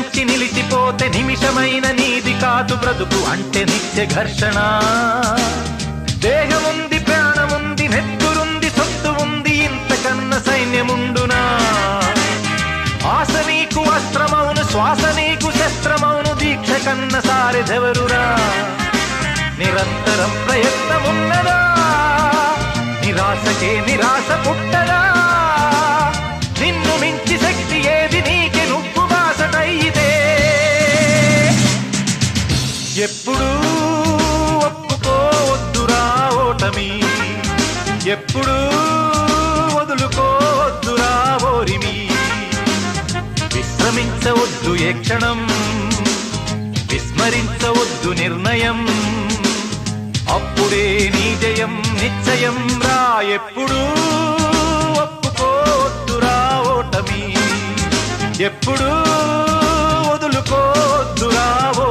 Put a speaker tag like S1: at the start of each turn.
S1: మించి నిలిచిపోతే నిమిషమైన నీది కాదు బ్రతుకు అంటే నిత్య ఘర్షణ. దేహముంది, ప్రాణముంది, నెత్తురుంది, సొత్తు ఉంది, ఇంతకన్న సైన్యముండునా? ఆశ నీకు అస్త్రమౌను, శ్వాస నీకు శస్త్రమౌను, దీక్ష కన్న సారెదెవరురా? నిరంతరం ప్రయత్నమున్నదా? నిరాశకే నిరాశ పుట్టదా? నిన్ను మించి శక్తి ఏది? నీకి నువ్వు బాసటైతే ఎప్పుడూ ఒప్పుకోవద్దురా ఓటమి, ఎప్పుడూ వదులుకోవద్దురా ఓరిమి. విశ్రమించవద్దు ఏ క్షణం, విస్మరించవద్దు నిర్ణయం, అప్పుడే నీ జయం నిశ్చయం రా. ఎప్పుడూ ఒప్పుకోవద్దురా ఓటమి, ఎప్పుడూ